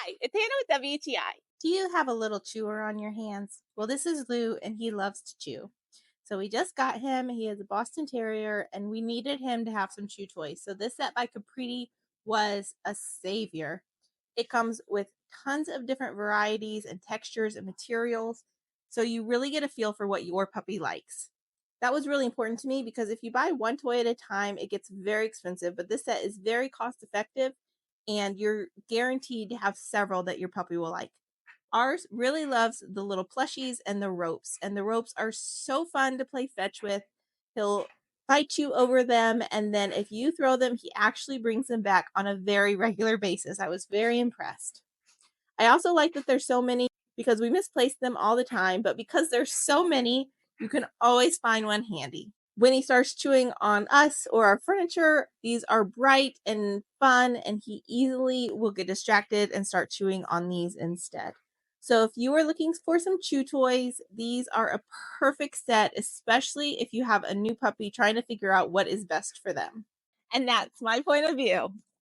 Hi, it's Hannah with WTI. Do you have a little chewer on your hands? Well, this is Lou, and he loves to chew. So we just got him. He is a Boston Terrier, and we needed him to have some chew toys. So this set by Kipritii was a savior. It comes with tons of different varieties and textures and materials. So you really get a feel for what your puppy likes. That was really important to me because if you buy one toy at a time, it gets very expensive. But this set is very cost effective, and you're guaranteed to have several that your puppy will like. Ours really loves the little plushies and the ropes are so fun to play fetch with. He'll fight you over them, and then if you throw them, he actually brings them back on a very regular basis. I was very impressed. I also like that there's so many because we misplace them all the time, but because there's so many, you can always find one handy. When he starts chewing on us or our furniture, these are bright and fun, and he easily will get distracted and start chewing on these instead. So, if you are looking for some chew toys, these are a perfect set, especially if you have a new puppy trying to figure out what is best for them. And that's my point of view.